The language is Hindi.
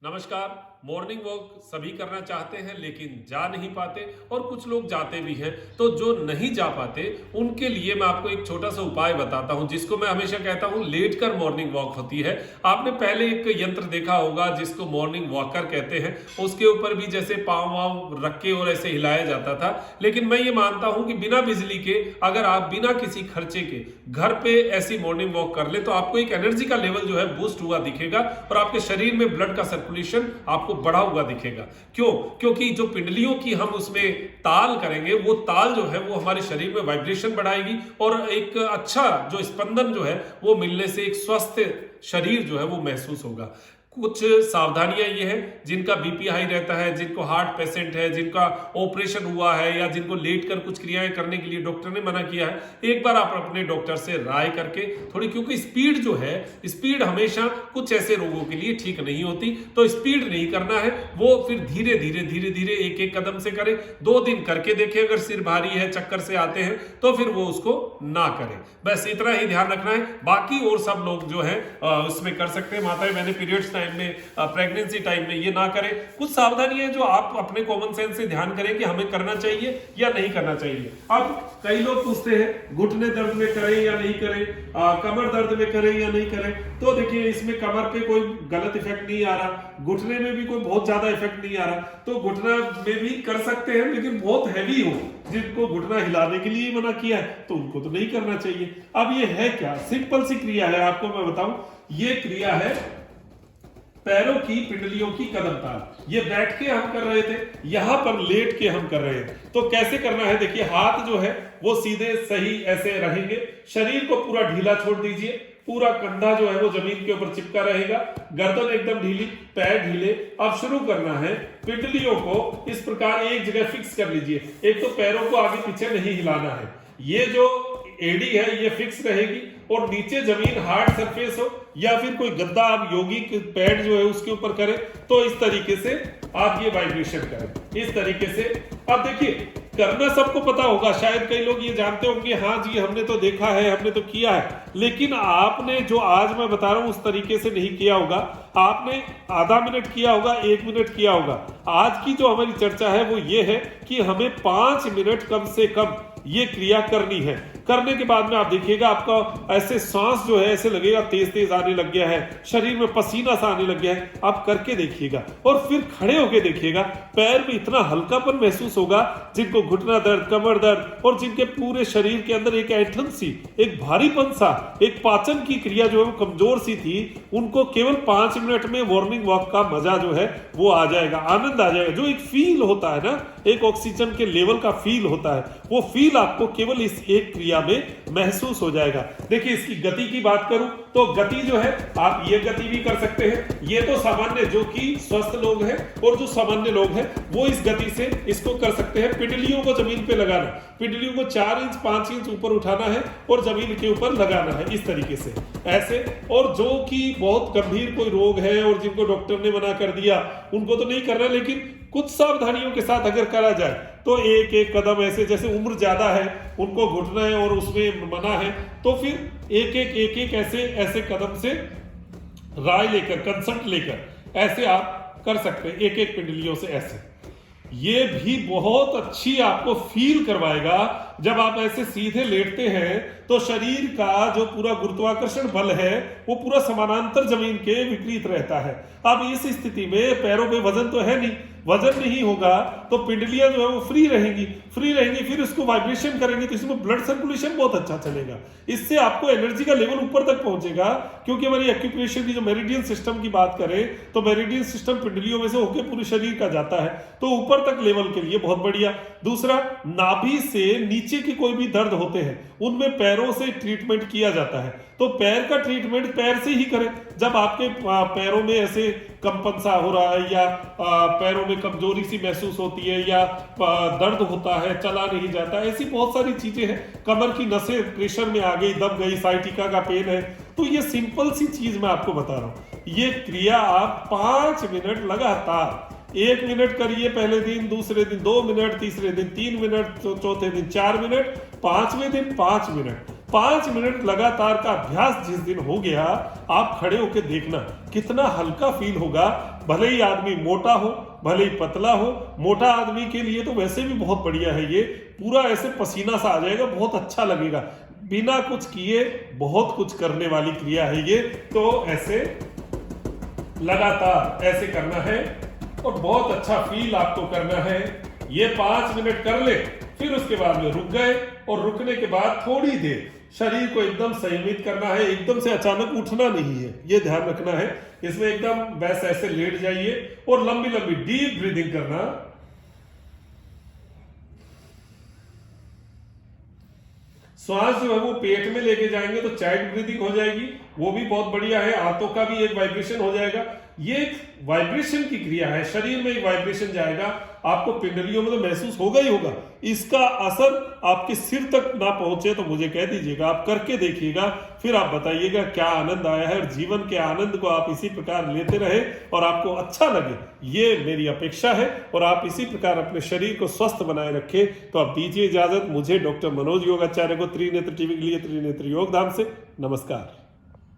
नमस्कार। मॉर्निंग वॉक सभी करना चाहते हैं लेकिन जा नहीं पाते और कुछ लोग जाते भी हैं। तो जो नहीं जा पाते उनके लिए मैं आपको एक छोटा सा उपाय बताता हूं जिसको मैं हमेशा कहता हूं लेटकर मॉर्निंग वॉक होती है। आपने पहले एक यंत्र देखा होगा जिसको मॉर्निंग वॉकर कहते हैं। उसके ऊपर भी जैसे पाँव वाँव रख के और ऐसे हिलाया जाता था। लेकिन मैं ये मानता हूं कि बिना बिजली के अगर आप बिना किसी खर्चे के घर पे ऐसी मॉर्निंग वॉक कर ले तो आपको एक एनर्जी का लेवल जो है बूस्ट हुआ दिखेगा और आपके शरीर में ब्लड का सर्कुलेशन आपको बढ़ा हुआ दिखेगा। क्यों? क्योंकि जो पिंडलियों की हम उसमें ताल करेंगे वो ताल जो है वो हमारे शरीर में वाइब्रेशन बढ़ाएगी और एक अच्छा जो स्पंदन जो है वो मिलने से एक स्वस्थ शरीर जो है वो महसूस होगा। कुछ सावधानियां ये है, जिनका बीपी हाई रहता है, जिनको हार्ट पेशेंट है, जिनका ऑपरेशन हुआ है या जिनको लेट कर कुछ क्रियाएं करने के लिए डॉक्टर ने मना किया है, एक बार आप अपने डॉक्टर से राय करके थोड़ी, क्योंकि स्पीड जो है स्पीड हमेशा कुछ ऐसे रोगों के लिए ठीक नहीं होती। तो स्पीड नहीं करना है, वो फिर धीरे धीरे एक एक कदम से करें। 2 दिन करके देखें, अगर सिर भारी है, चक्कर से आते हैं तो फिर वो उसको ना करें। बस इतना ही ध्यान रखना है। बाकी और सब लोग जो है उसमें कर सकते हैं। माताएं बहनें पीरियड्स टाइम में, प्रेगनेंसी टाइम में ये ना करें। कुछ सावधानियां जो आप अपने कॉमन सेंस से ध्यान करें कि हमें करना चाहिए या नहीं करना चाहिए। अब कई लोग पूछते हैं घुटने दर्द में करें या नहीं करें, कमर दर्द में करें या नहीं करें। तो देखिए इसमें कमर पे कोई गलत इफेक्ट नहीं आ रहा, घुटने में भी कोई बहुत ज्यादा इफेक्ट नहीं आ रहा। तो घुटना में भी कर सकते हैं, लेकिन बहुत हैवी हो, जिनको घुटना हिलाने के लिए मना किया है तो उनको तो नहीं करना चाहिए। अब ये है क्या? सिंपल सी क्रिया है, आपको मैं बताऊं। ये क्रिया है पैरों की पिंडलियों की कदम ताल। ये बैठ के हम कर रहे थे, यहां पर लेट के हम कर रहे हैं। तो कैसे करना है? देखिए हाथ जो है वो सीधे सही ऐसे रहेंगे, शरीर को पूरा ढीला छोड़ दीजिए, पूरा कंधा जो है वो जमीन के ऊपर चिपका रहेगा, गर्दन एकदम ढीली, पैर ढीले। अब शुरू करना है, पिंडलियों को इस प्रकार एक जगह फिक्स कर लीजिए। एक तो पैरों को आगे पीछे नहीं हिलाना है, ये जो एड़ी है ये फिक्स रहेगी और नीचे जमीन हार्ड सरफेस हो या फिर कोई गद्दा आप योगी पैड जो है उसके ऊपर करें। तो इस तरीके से आप ये वाइब्रेशन करें, इस तरीके से। अब देखिए करना सबको पता होगा, शायद कई लोग ये जानते होंगे हाँ जी हमने तो देखा है, हमने तो किया है, लेकिन आपने जो आज मैं बता रहा हूं उस तरीके से नहीं किया होगा। आपने आधा मिनट किया होगा, 1 मिनट किया होगा। आज की जो हमारी चर्चा है वो ये है कि हमें 5 मिनट कम से कम ये क्रिया करनी है। करने के बाद में आप देखिएगा आपका ऐसे सांस जो है ऐसे लगेगा तेज तेज आने लग गया है, शरीर में पसीना सा आने लग गया है। आप करके देखिएगा और फिर खड़े होके देखिएगा, पैर में इतना हल्कापन महसूस होगा। जिनको घुटना दर्द, कमर दर्द और जिनके पूरे शरीर के अंदर एक ऐंठन सी, एक भारीपन सा, एक पाचन की क्रिया जो है वो कमजोर सी थी, उनको केवल 5 मिनट में मॉर्निंग वॉक का मजा जो है वो आ जाएगा, आनंद आ जाएगा। जो एक फील होता है ना, एक ऑक्सीजन के लेवल का फील होता है, वो फील आपको केवल इस एक क्रिया में महसूस हो जाएगा। देखिए इसकी गति की बात करूं तो गति जो है आप ये गति भी कर सकते हैं। ये तो सामान्य जो कि स्वस्थ लोग हैं और जो सामान्य लोग हैं वो इस गति से इसको कर सकते हैं। पिंडलियों को जमीन पे लगाना, पिंडलियों को 4 इंच 5 इंच ऊपर उठाना है और जमीन के ऊपर लगाना है इस तरीके से, ऐसे। और जो कि बहुत गंभीर कोई रोग है और जिनको डॉक्टर ने मना कर दिया उनको तो नहीं करना, लेकिन कुछ सावधानियों के साथ अगर करा जाए तो एक एक कदम ऐसे, जैसे उम्र ज्यादा है उनको घुटना है और उसमें मना है, तो फिर एक एक ऐसे कदम से राय लेकर, कंसल्ट लेकर ऐसे आप कर सकते हैं, एक एक पिंडलियों से ऐसे। ये भी बहुत अच्छी आपको फील करवाएगा। जब आप ऐसे सीधे लेटते हैं तो शरीर का जो पूरा गुरुत्वाकर्षण बल है वो पूरा समानांतर जमीन के विपरीत रहता है। अब इस स्थिति में पैरों पे वजन तो है नहीं, वजन नहीं होगा तो पिंडलियां जो है वो फ्री रहेंगी, फिर उसको वाइब्रेशन करेंगे तो इसमें ब्लड सर्कुलेशन बहुत अच्छा चलेगा। इससे आपको एनर्जी का लेवल ऊपर तक पहुंचेगा। क्योंकि हमारी एक्यूप्रेशर की जो मेरिडियन सिस्टम की बात करें तो मेरिडियन सिस्टम पिंडलियों में से होकर पूरे शरीर का जाता है, तो ऊपर तक लेवल के लिए बहुत बढ़िया। दूसरा, नाभि से नीचे के कोई भी दर्द होते हैं उनमें पैरों से ट्रीटमेंट किया जाता है, तो पैर का ट्रीटमेंट पैर से ही करें। जब आपके पैरों में ऐसे कंपन सा हो रहा है या पैरों में कमजोरी सी महसूस होती है या दर्द होता है, चला नहीं जाता, ऐसी बहुत सारी चीजें हैं, कमर की नसें प्रेशर में आ गई, दब गई, साइटिका का पेन है, तो ये सिंपल सी चीज मैं आपको बता रहा हूं। ये क्रिया आप 5 मिनट लगातार, 1 मिनट करिए पहले दिन, दूसरे दिन 2 मिनट, तीसरे दिन 3 मिनट, चौथे दिन 4 मिनट, 5वें दिन 5 मिनट, 5 मिनट लगातार का अभ्यास जिस दिन हो गया, आप खड़े होकर देखना कितना हल्का फील होगा। भले ही आदमी मोटा हो, भले ही पतला हो, मोटा आदमी के लिए तो वैसे भी बहुत बढ़िया है ये, पूरा ऐसे पसीना सा आ जाएगा, बहुत अच्छा लगेगा। बिना कुछ किए बहुत कुछ करने वाली क्रिया है ये। तो ऐसे लगातार ऐसे करना है और बहुत अच्छा फील आपको करना है। ये 5 मिनट कर ले, फिर उसके बाद में रुक गए और रुकने के बाद थोड़ी देर शरीर को एकदम संयमित करना है, एकदम से अचानक उठना नहीं है, ये ध्यान रखना है। इसमें एकदम वैसे ऐसे लेट जाइए और लंबी लंबी डीप ब्रीदिंग करना। श्वास जो है वो पेट में लेके जाएंगे तो चाइल्ड ब्रीदिंग हो जाएगी, वो भी बहुत बढ़िया है। हाथों का भी एक वाइब्रेशन हो जाएगा, ये एक वाइब्रेशन की क्रिया है, शरीर में एक वाइब्रेशन जाएगा, आपको पिंडलियों में तो महसूस होगा ही होगा। इसका असर आपके सिर तक ना पहुंचे तो मुझे कह दीजिएगा, आप करके देखिएगा, फिर आप बताइएगा क्या आनंद आया है। और जीवन के आनंद को आप इसी प्रकार लेते रहे और आपको अच्छा लगे, ये मेरी अपेक्षा है। और आप इसी प्रकार अपने शरीर को स्वस्थ बनाए रखें। तो आप दीजिए इजाजत मुझे, डॉक्टर मनोज योगाचार्य को, त्रिनेत्र टीवी के लिए त्रिनेत्र योगधाम से नमस्कार।